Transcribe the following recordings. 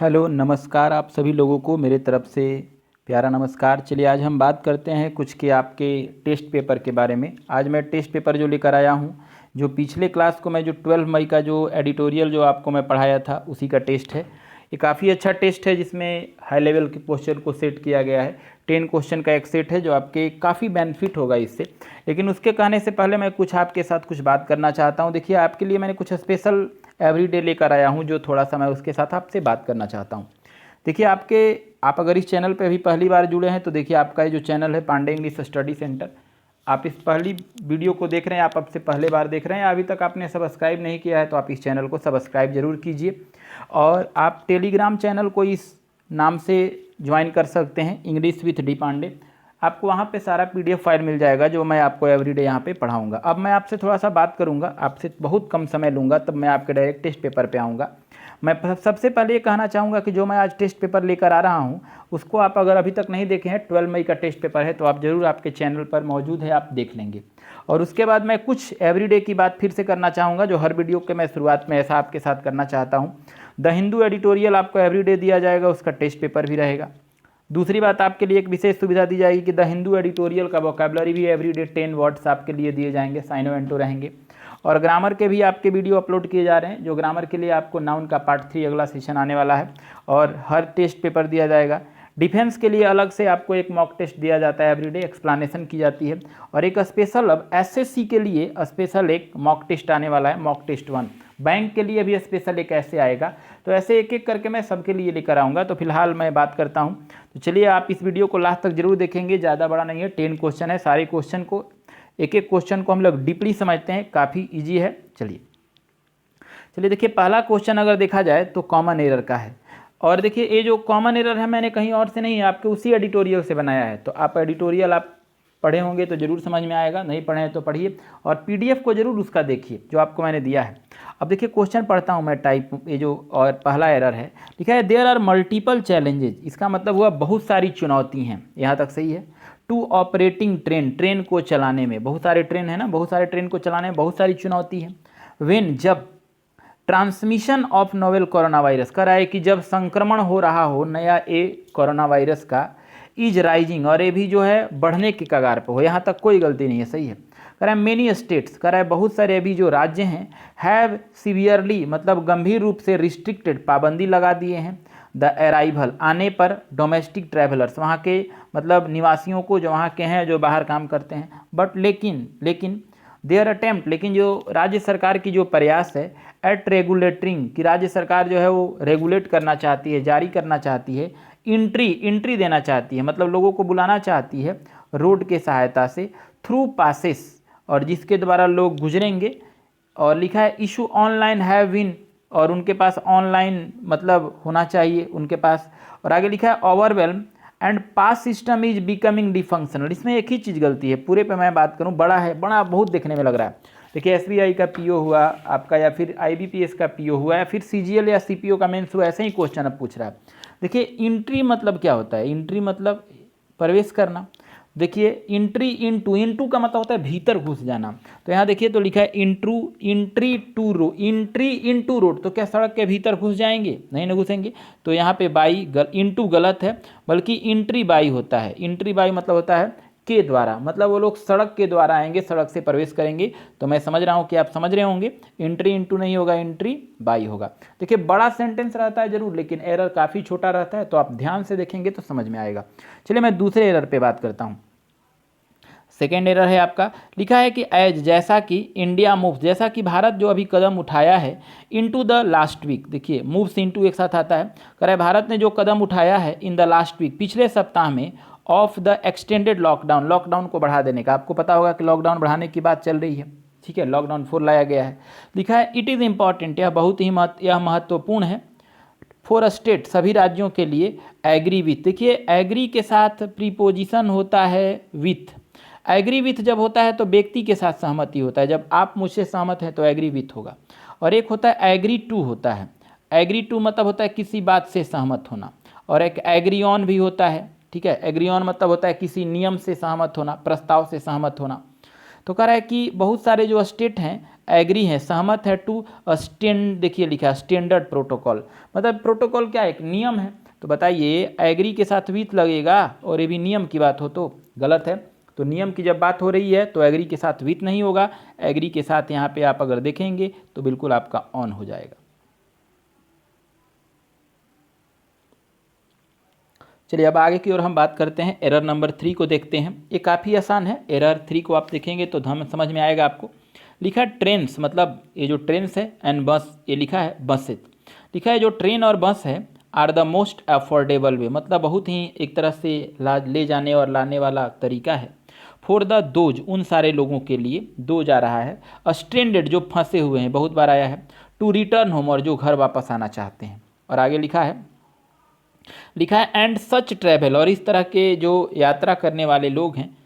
Hello नमस्कार आप सभी लोगों को मेरे तरफ से प्यारा नमस्कार। चलिए आज हम बात करते हैं कुछ के आपके टेस्ट पेपर के बारे में। आज मैं टेस्ट पेपर जो लेकर आया हूँ, जो पिछले क्लास को मैं जो 12 मई का जो एडिटोरियल जो आपको मैं पढ़ाया था उसी का टेस्ट है। ये काफ़ी अच्छा टेस्ट है जिसमें हाई लेवल के क्वेश्चन को सेट किया गया है। 10 क्वेश्चन का एक सेट है जो आपके काफ़ी बेनिफिट होगा इससे। लेकिन उसके कहने से पहले मैं कुछ आपके साथ कुछ बात करना चाहता हूँ। देखिए आपके लिए मैंने कुछ स्पेशल एवरीडे लेकर आया हूँ जो थोड़ा सा मैं उसके साथ आपसे बात करना चाहता हूँ। देखिए आप अगर इस चैनल पे अभी पहली बार जुड़े हैं तो देखिए आपका ये जो चैनल है पांडे इंग्लिश स्टडी सेंटर, आप इस पहली वीडियो को देख रहे हैं, आप अब से पहले बार देख रहे हैं, अभी तक आपने सब्सक्राइब नहीं किया है तो आप इस चैनल को सब्सक्राइब जरूर कीजिए। और आप टेलीग्राम चैनल को इस नाम से ज्वाइन कर सकते हैं, इंग्लिश विथ डी पांडे। आपको वहाँ पे सारा पीडीएफ फाइल मिल जाएगा जो मैं आपको एवरीडे यहाँ पे पढ़ाऊँगा। अब मैं आपसे थोड़ा सा बात करूँगा, आपसे बहुत कम समय लूँगा, तब मैं आपके डायरेक्ट टेस्ट पेपर पे आऊँगा। मैं सबसे पहले ये कहना चाहूँगा कि जो मैं आज टेस्ट पेपर लेकर आ रहा हूँ उसको आप अगर अभी तक नहीं देखे हैं, 12 मई का टेस्ट पेपर है, तो आप ज़रूर आपके चैनल पर मौजूद है, आप देख लेंगे। और उसके बाद मैं कुछ एवरीडे की बात फिर से करना चाहूँगा जो हर वीडियो के मैं शुरुआत में ऐसा आपके साथ करना चाहता हूँ। द हिंदू एडिटोरियल आपको एवरीडे दिया जाएगा, उसका टेस्ट पेपर भी रहेगा। दूसरी बात, आपके लिए एक विशेष सुविधा दी जाएगी कि द हिंदू एडिटोरियल का वोकैबुलरी भी एवरीडे 10 वर्ड्स आपके लिए दिए जाएंगे, साइनो एंटो रहेंगे। और ग्रामर के भी आपके वीडियो अपलोड किए जा रहे हैं, जो ग्रामर के लिए आपको नाउन का पार्ट 3 अगला सेशन आने वाला है और हर टेस्ट पेपर दिया जाएगा। डिफेंस के लिए अलग से आपको एक मॉक टेस्ट दिया जाता है, एवरीडे एक्सप्लेनेशन की जाती है। और एक स्पेशल अब एसएससी के लिए स्पेशल एक मॉक टेस्ट आने वाला है, मॉक टेस्ट 1। बैंक के लिए भी स्पेशल एक ऐसे आएगा, तो ऐसे एक एक करके मैं सबके लिए लेकर आऊँगा। तो फिलहाल मैं बात करता हूँ, तो चलिए आप इस वीडियो को लास्ट तक जरूर देखेंगे। ज़्यादा बड़ा नहीं है, 10 क्वेश्चन है, सारे क्वेश्चन को एक एक क्वेश्चन को हम लोग डीपली समझते हैं, काफ़ी ईजी है। चलिए देखिए पहला क्वेश्चन अगर देखा जाए तो कॉमन एरर का है। और देखिए ये जो कॉमन एरर है मैंने कहीं और से नहीं है, आपके उसी एडिटोरियल से बनाया है। तो आप एडिटोरियल आप पढ़े होंगे तो ज़रूर समझ में आएगा, नहीं पढ़े हैं तो पढ़िए और पीडीएफ को ज़रूर उसका देखिए जो आपको मैंने दिया है। अब देखिए क्वेश्चन पढ़ता हूँ मैं टाइप, ये जो और पहला एरर है लिखा है देयर आर मल्टीपल चैलेंजेज, इसका मतलब हुआ बहुत सारी चुनौती हैं, यहाँ तक सही है। टू ऑपरेटिंग ट्रेन, ट्रेन को चलाने में बहुत सारे ट्रेन है ना, बहुत सारे ट्रेन को चलाने में बहुत सारी चुनौती है। व्हेन, जब transmission of novel corona virus, कह रहा है कि जब संक्रमण हो रहा हो नया ए कोरोना वायरस का, इज राइजिंग, और ये भी जो है बढ़ने के कगार पर हो, यहाँ तक कोई गलती नहीं है, सही है। कह रहा है मेनी स्टेट्स, कह रहा है बहुत सारे अभी जो राज्य हैं, हैव सीवियरली मतलब गंभीर रूप से रिस्ट्रिक्टेड, पाबंदी लगा दिए हैं, द अराइवल आने पर, डोमेस्टिक ट्रैवलर्स वहाँ के मतलब निवासियों को जो वहाँ के हैं जो बाहर काम करते हैं। बट लेकिन देयर अटेम्प्ट, लेकिन जो राज्य सरकार की जो प्रयास है, एट रेगुलेटरिंग कि राज्य सरकार जो है वो रेगुलेट करना चाहती है, जारी करना चाहती है, इंट्री देना चाहती है, मतलब लोगों को बुलाना चाहती है रोड के सहायता से, थ्रू पासेस, और जिसके द्वारा लोग गुजरेंगे। और लिखा है इशू ऑनलाइन हैव बीन, और उनके पास ऑनलाइन मतलब होना चाहिए उनके पास। और आगे लिखा है overwhelm and pass system is becoming dysfunctional. इसमें एक ही चीज़ गलती है, पूरे पे मैं बात करूं, बड़ा है, बड़ा बहुत देखने में लग रहा है। देखिए एसबीआई का पीओ हुआ आपका, या फिर आईबीपीएस का पीओ हुआ, या फिर सीजीएल या सीपीओ का मेंस हुआ, ऐसे ही क्वेश्चन अब पूछ रहा है। देखिए इंट्री मतलब क्या होता है, इंट्री मतलब प्रवेश करना। देखिए इंट्री का मतलब होता है भीतर घुस जाना। तो यहाँ देखिए तो लिखा है इंट्री इनटू रोड, तो क्या सड़क के भीतर घुस जाएंगे, नहीं ना घुसेंगे। तो यहाँ पे इंटू गलत है, बल्कि इंट्री बाई होता है। इंट्री बाई मतलब होता है के द्वारा, मतलब वो लोग सड़क के द्वारा आएंगे, सड़क से प्रवेश करेंगे। तो मैं समझ रहा हूँ कि आप समझ रहे होंगे, इंट्री इंटू नहीं होगा, इंट्री बाई होगा। देखिए बड़ा सेंटेंस रहता है जरूर, लेकिन एरर काफ़ी छोटा रहता है, तो आप ध्यान से देखेंगे तो समझ में आएगा। चलिए मैं दूसरे एरर पे बात करता हूँ। सेकेंड एरर है आपका, लिखा है कि एज, जैसा कि इंडिया मूव, जैसा कि भारत जो अभी कदम उठाया है, इनटू द लास्ट वीक। देखिए मूव्स इनटू एक साथ आता है, कह रहा है भारत ने जो कदम उठाया है इन द लास्ट वीक, पिछले सप्ताह में, of the extended lockdown, lockdown को बढ़ा देने का। आपको पता होगा कि लॉकडाउन बढ़ाने की बात चल रही है, ठीक है, लॉकडाउन 4 लाया गया है। लिखा है इट इज़ इम्पॉर्टेंट, यह बहुत ही महत्वपूर्ण है, फॉर स्टेट, सभी राज्यों के लिए, एग्री विथ। देखिए एग्री के साथ प्रीपोजिशन होता है विथ। एग्री विथ जब होता है तो व्यक्ति के साथ सहमति होता है, जब आप मुझसे सहमत हैं तो एग्री विथ होगा। और एक होता है एग्री टू होता है, एग्री टू मतलब होता है किसी बात से सहमत होना। और एक एग्री ऑन भी होता है, ठीक है, एग्री ऑन मतलब होता है किसी नियम से सहमत होना, प्रस्ताव से सहमत होना। तो कह रहा है कि बहुत सारे जो स्टेट हैं एग्री है, सहमत है टू स्टैंड, देखिए लिखा है स्टैंडर्ड प्रोटोकॉल, मतलब प्रोटोकॉल क्या है, एक नियम है। तो बताइए एग्री के साथ विथ लगेगा और ये भी नियम की बात हो तो गलत है। तो नियम की जब बात हो रही है तो एग्री के साथ विथ नहीं होगा, एग्री के साथ यहाँ पे आप अगर देखेंगे तो बिल्कुल आपका ऑन हो जाएगा। चलिए अब आगे की ओर हम बात करते हैं, एरर नंबर 3 को देखते हैं। ये काफ़ी आसान है, एरर 3 को आप देखेंगे तो हम समझ में आएगा आपको। लिखा है ट्रेन्स, मतलब ये जो ट्रेन्स है एंड बस, ये लिखा है बसेस, लिखा है जो ट्रेन और बस है are the most affordable way, मतलब बहुत ही एक तरह से ले जाने और लाने वाला तरीका है। फॉर द दोज, उन सारे लोगों के लिए, दोज आ रहा है, स्ट्रेंडेड जो फंसे हुए हैं, बहुत बार आया है, टू रिटर्न होम और जो घर वापस आना चाहते हैं। और आगे लिखा है एंड सच ट्रैवल, और इस तरह के जो यात्रा करने वाले लोग हैं,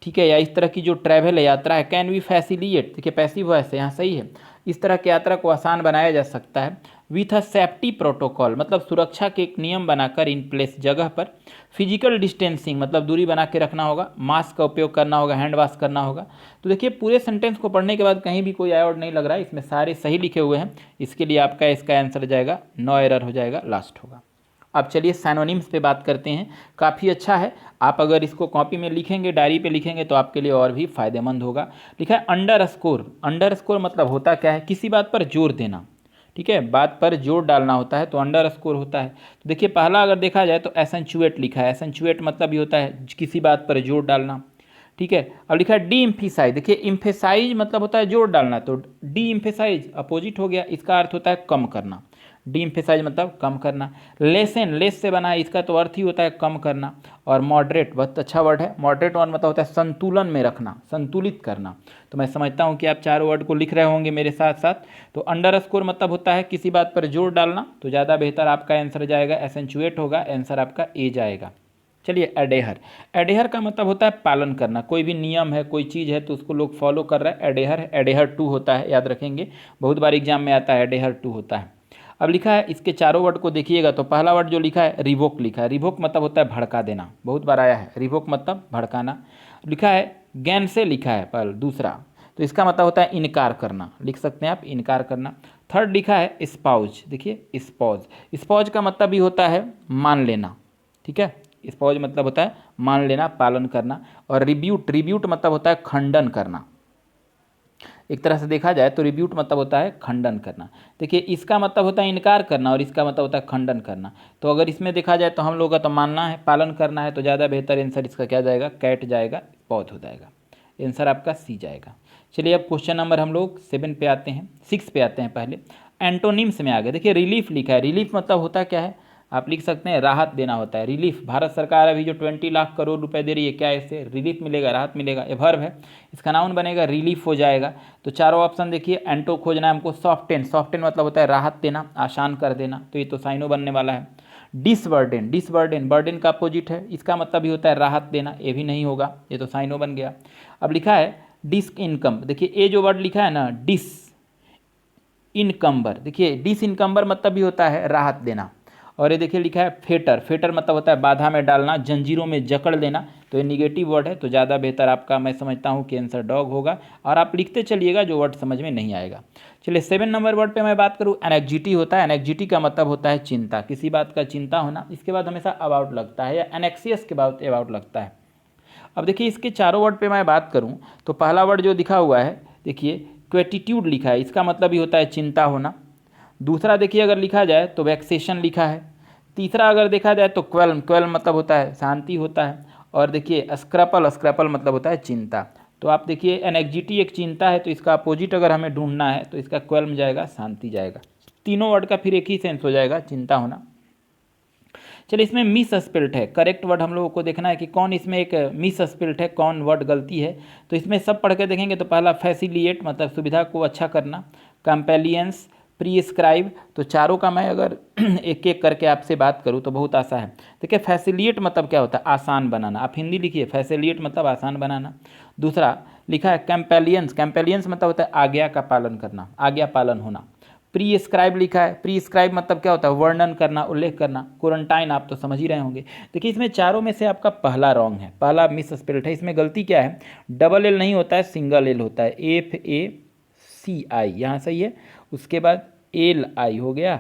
ठीक है, या इस तरह की जो ट्रैवल है, यात्रा है, कैन वी फैसिलिएट, देखिए पैसिव वॉइस है यहाँ, सही है, इस तरह की यात्रा को आसान बनाया जा सकता है विथ अ सेफ्टी प्रोटोकॉल, मतलब सुरक्षा के एक नियम बनाकर इन प्लेस, जगह पर, फिजिकल डिस्टेंसिंग मतलब दूरी बना के रखना होगा, मास्क का उपयोग करना होगा, हैंड वॉश करना होगा। तो देखिए पूरे सेंटेंस को पढ़ने के बाद कहीं भी कोई आउट नहीं लग रहा है, इसमें सारे सही लिखे हुए हैं, इसके लिए आपका इसका आंसर जाएगा, नो एरर हो जाएगा, लास्ट होगा। अब चलिए सैनोनिम्स पे बात करते हैं, काफ़ी अच्छा है, आप अगर इसको कॉपी में लिखेंगे, डायरी पे लिखेंगे तो आपके लिए और भी फायदेमंद होगा। लिखा है अंडरस्कोर, अंडरस्कोर मतलब होता क्या है, किसी बात पर जोर देना, ठीक है, बात पर जोर डालना होता है तो अंडरस्कोर होता है। तो देखिए पहला अगर देखा जाए तो एसेंचुएट लिखा है, एसेंचुएट मतलब ये होता है किसी बात पर जोर डालना, ठीक है। अब लिखा है डी इम्फेसाइज, देखिए इम्फेसाइज मतलब होता है जोर डालना, तो डी इम्फेसाइज अपोजिट हो गया, इसका अर्थ होता है कम करना, डी इम्फेसाइज मतलब कम करना। लेसन, लेस से बना है, इसका तो अर्थ ही होता है कम करना। और मॉडरेट, बहुत अच्छा वर्ड है, मॉडरेट वर्ड मतलब होता है संतुलन में रखना, संतुलित करना। तो मैं समझता हूँ कि आप चारों वर्ड को लिख रहे होंगे मेरे साथ साथ। तो अंडरस्कोर मतलब होता है किसी बात पर जोर डालना, तो ज़्यादा बेहतर आपका आंसर जाएगा, एसेंचुएट होगा, आंसर आपका ए जाएगा। चलिए एडेहर, एडेहर का मतलब होता है पालन करना, कोई भी नियम है, कोई चीज़ है तो उसको लोग फॉलो कर रहे हैं, एडेहर है। एडेहर टू होता है, याद रखेंगे, बहुत बार एग्जाम में आता है, एडेहर टू होता है। अब लिखा है इसके चारों वर्ड को देखिएगा तो पहला वर्ड जो लिखा है रिवोक लिखा है, रिवोक मतलब होता है भड़का देना, बहुत बार आया है, रिवोक मतलब भड़काना। लिखा है गैन से लिखा है पर दूसरा, तो इसका मतलब होता है इनकार करना, लिख सकते हैं आप इनकार करना। थर्ड लिखा है स्पाउज, देखिए स्पॉज, स्पॉज का मतलब भी होता है मान लेना, ठीक है, स्पॉज मतलब होता है मान लेना, पालन करना। और रिब्यूट, रिब्यूट मतलब होता है खंडन करना, एक तरह से देखा जाए तो रिब्यूट मतलब होता है खंडन करना। देखिए इसका मतलब होता है इनकार करना और इसका मतलब होता है खंडन करना। तो अगर इसमें देखा जाए तो हम लोग का तो मानना है, पालन करना है, तो ज़्यादा बेहतर आंसर इसका क्या जाएगा, कैट जाएगा, पौध हो जाएगा, आंसर आपका सी जाएगा। चलिए अब क्वेश्चन नंबर हम लोग 7 पे आते हैं, 6 पे आते हैं, पहले एंटोनिम्स में आ गए। देखिए रिलीफ लिखा है, रिलीफ मतलब होता क्या है, आप लिख सकते हैं राहत देना होता है। रिलीफ, भारत सरकार अभी जो 20 लाख करोड़ रुपए दे रही है, क्या इससे रिलीफ मिलेगा, राहत मिलेगा, ये वर्ब है, इसका नाउन बनेगा, रिलीफ हो जाएगा। तो चारों ऑप्शन देखिए, एंटो खोजना है हमको, सॉफ्टेन, सॉफ्टेन मतलब होता है राहत देना, आसान कर देना, तो ये तो साइनो बनने वाला है। डिसबर्डन, डिसबर्डन बर्डन का अपोजिट है, इसका मतलब भी होता है राहत देना, ये भी नहीं होगा, ये तो साइनो बन गया। अब लिखा है डिस्क इनकम, देखिए ये जो वर्ड लिखा है ना डिस इनकम्बर, देखिए डिस इनकम्बर मतलब भी होता है राहत देना। और ये देखिए लिखा है फेटर, फेटर मतलब होता है बाधा में डालना, जंजीरों में जकड़ लेना, तो ये निगेटिव वर्ड है, तो ज़्यादा बेहतर आपका मैं समझता हूँ कि आंसर डॉग होगा। और आप लिखते चलिएगा जो वर्ड समझ में नहीं आएगा। चलिए 7 नंबर वर्ड पे मैं बात करूँ, एनेक्जिटी होता है, एनेक्जिटी का मतलब होता है चिंता, किसी बात का चिंता होना, इसके बाद हमेशा अबाउट लगता है, या एनेक्सियस के बाद अबाउट लगता है। अब देखिए इसके चारों वर्ड पे मैं बात करूँ तो पहला वर्ड जो दिखा हुआ है, देखिए क्वेटिट्यूड लिखा है, इसका मतलब ही होता है चिंता होना। दूसरा देखिए अगर लिखा जाए तो वैक्सेशन लिखा है। तीसरा अगर देखा जाए तो क्वेल्म, क्वेल्म मतलब होता है शांति होता है। और देखिए स्क्रैपल, स्क्रैपल मतलब होता है चिंता। तो आप देखिए एनेक्जिटी एक चिंता है, तो इसका अपोजिट अगर हमें ढूंढना है तो इसका क्वेल्म जाएगा, शांति जाएगा। तीनों वर्ड का फिर एक ही सेंस हो जाएगा, चिंता होना। चलिए इसमें मिस स्पेल्ट है, करेक्ट वर्ड हम लोगों को देखना है कि कौन इसमें एक मिस स्पेल्ट है, कौन वर्ड गलती है। तो इसमें सब पढ़ के देखेंगे तो पहला फैसिलिएट मतलब सुविधा को अच्छा करना, कंपेलियंस, प्रिस्क्राइब, तो चारों का मैं अगर एक एक करके आपसे बात करूं तो बहुत आसान है। देखिए फैसिलिएट मतलब क्या होता है, आसान बनाना, आप हिंदी लिखिए, फैसिलिएट मतलब आसान बनाना। दूसरा लिखा है कंपेलियंस, कंपेलियंस मतलब होता है आज्ञा का पालन करना, आज्ञा पालन होना। प्रीस्क्राइब लिखा है, प्रीस्क्राइब मतलब क्या होता है, वर्णन करना, उल्लेख करना। क्वारंटाइन आप तो समझ ही रहे होंगे। देखिए इसमें चारों में से आपका पहला रॉन्ग है, पहला मिस स्पेल्ट है। इसमें गलती क्या है, डबल एल नहीं होता है, सिंगल एल होता है, CI, यहाँ सही है। उसके बाद LI हो गया,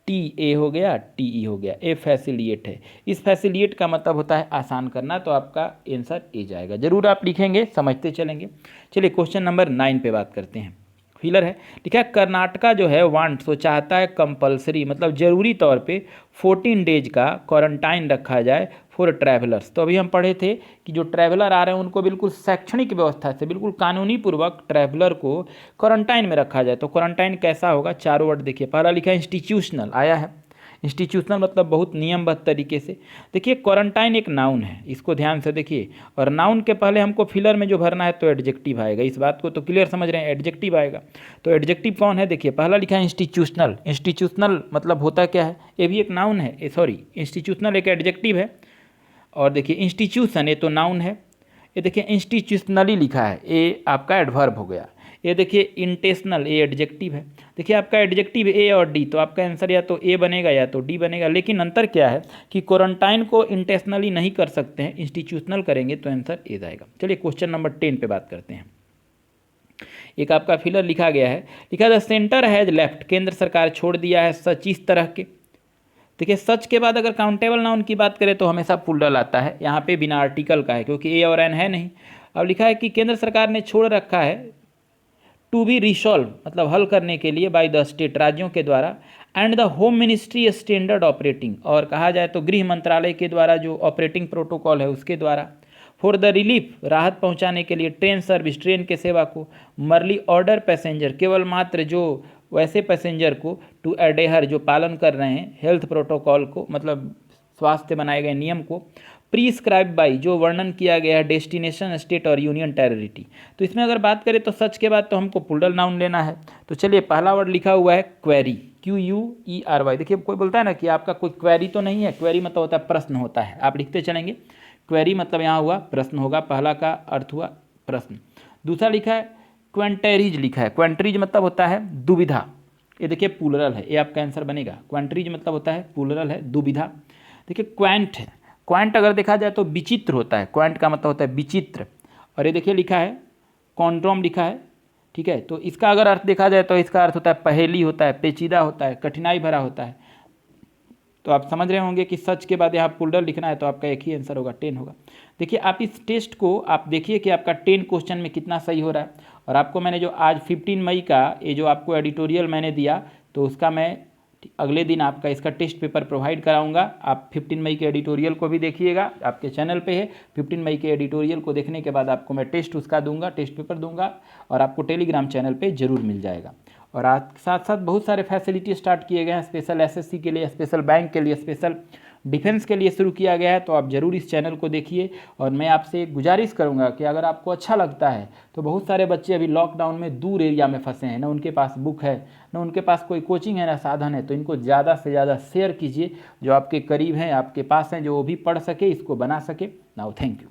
TA हो गया, TE हो गया, ए फैसिलिएट है। इस फैसिलिएट का मतलब होता है आसान करना, तो आपका आंसर ए जाएगा। जरूर आप लिखेंगे, समझते चलेंगे। चलिए क्वेश्चन नंबर 9 पे बात करते हैं। फिलर है, लिखा है कर्नाटका जो है वांट्स, वो चाहता है कंपलसरी मतलब जरूरी तौर पे 14 डेज का क्वारंटाइन रखा जाए फॉर ट्रैवलर्स। तो अभी हम पढ़े थे कि जो ट्रैवलर आ रहे हैं उनको बिल्कुल शैक्षणिक व्यवस्था से बिल्कुल कानूनी पूर्वक ट्रैवलर को क्वारंटाइन में रखा जाए। तो क्वारंटाइन कैसा होगा, चारों वर्ड देखिए। पहला लिखा है इंस्टीट्यूशनल, आया है। इंस्टीट्यूशनल मतलब बहुत नियमबद्ध तरीके से। देखिए क्वारंटाइन एक नाउन है, इसको ध्यान से देखिए। और नाउन के पहले हमको फिलर में जो भरना है तो एडजेक्टिव आएगा। इस बात को तो क्लियर समझ रहे हैं, एडजेक्टिव आएगा। तो एडजेक्टिव कौन है, देखिए पहला लिखा है इंस्टीट्यूशनल। इंस्टीट्यूशनल मतलब होता क्या है, ये भी एक नाउन है, सॉरी इंस्टीट्यूशनल एक एडजेक्टिव है। और देखिए इंस्टीट्यूशन, ये तो नाउन है। ये देखिए इंस्टीट्यूशनली लिखा है, ये आपका एडवर्ब हो गया। ये देखिए इंटेंशनल, ये एडजेक्टिव है। देखिए आपका एडजेक्टिव ए और डी, तो आपका आंसर या तो ए बनेगा या तो डी बनेगा। लेकिन अंतर क्या है कि क्वारंटाइन को इंटेंशनली नहीं कर सकते हैं, इंस्टीट्यूशनल करेंगे तो आंसर ए जाएगा। चलिए क्वेश्चन नंबर 10 पे बात करते हैं। एक आपका फिलर लिखा गया है, लिखा द सेंटर हैज लेफ्ट, केंद्र सरकार छोड़ दिया है सच इस तरह के। देखिए सच के बाद अगर काउंटेबल नाउन की बात करें तो हमेशा प्लूरल आता है, यहाँ पे बिना आर्टिकल का है क्योंकि ए और एन है नहीं। अब लिखा है कि केंद्र सरकार ने छोड़ रखा है टू बी रिसॉल्व मतलब हल करने के लिए बाय द स्टेट, राज्यों के द्वारा, and the home ministry standard operating, और कहा जाए तो गृह मंत्रालय के द्वारा जो ऑपरेटिंग प्रोटोकॉल है उसके द्वारा, फॉर द रिलीफ राहत पहुंचाने के लिए, ट्रेन सर्विस ट्रेन के सेवा को, मरली ऑर्डर पैसेंजर केवल मात्र जो वैसे पैसेंजर को, टू एडेहर जो पालन कर रहे हैं हेल्थ प्रोटोकॉल को मतलब स्वास्थ्य बनाए गए नियम को, प्रीस्क्राइब बाई जो वर्णन किया गया है डेस्टिनेशन स्टेट और यूनियन टेरिटरी। तो इसमें अगर बात करें तो सच के बाद तो हमको प्लूरल नाउन लेना है। तो चलिए पहला वर्ड लिखा हुआ है क्वेरी, QUERY। देखिए कोई बोलता है ना कि आपका कोई क्वेरी तो नहीं है, क्वेरी मतलब होता है प्रश्न होता है, आप लिखते चलेंगे। क्वेरी मतलब यहाँ हुआ प्रश्न होगा, पहला का अर्थ हुआ प्रश्न। दूसरा लिखा है क्वेंटेरीज, लिखा है क्वेंटरीज मतलब होता है दुविधा, ये देखिए प्लूरल है, ये आपका आंसर बनेगा। क्वेंटरीज मतलब होता है प्लूरल है दुविधा। देखिए क्वेंट है, क्वेंट अगर देखा जाए तो विचित्र होता है, क्वेंट का मतलब होता है विचित्र। और ये देखिए लिखा है कॉन्ड्रोम लिखा है, ठीक है। तो इसका अगर अर्थ देखा जाए तो इसका अर्थ होता है पहेली होता है, पेचीदा होता है, कठिनाई भरा होता है। तो आप समझ रहे होंगे कि सच के बाद यहाँ प्लूरल लिखना है तो आपका एक ही आंसर होगा, 10 होगा। देखिए आप इस टेस्ट को आप देखिए कि आपका 10 क्वेश्चन में कितना सही हो रहा है। और आपको मैंने जो आज 15 मई का ये जो आपको एडिटोरियल मैंने दिया तो उसका मैं अगले दिन आपका इसका टेस्ट पेपर प्रोवाइड कराऊंगा। आप 15 मई के एडिटोरियल को भी देखिएगा, आपके चैनल पे है। 15 मई के एडिटोरियल को देखने के बाद आपको मैं टेस्ट उसका दूंगा, टेस्ट पेपर दूंगा और आपको टेलीग्राम चैनल पे जरूर मिल जाएगा। और आज साथ साथ बहुत सारे फैसिलिटी स्टार्ट किए गए हैं, स्पेशल SSC के लिए, स्पेशल बैंक के लिए, स्पेशल डिफेंस के लिए शुरू किया गया है। तो आप ज़रूर इस चैनल को देखिए। और मैं आपसे गुजारिश करूंगा कि अगर आपको अच्छा लगता है तो बहुत सारे बच्चे अभी लॉकडाउन में दूर एरिया में फंसे हैं, ना उनके पास बुक है, ना उनके पास कोई कोचिंग है, ना साधन है। तो इनको ज़्यादा से ज़्यादा शेयर कीजिए, जो आपके करीब हैं, आपके पास हैं, जो वो भी पढ़ सके, इसको बना सके। Now thank you.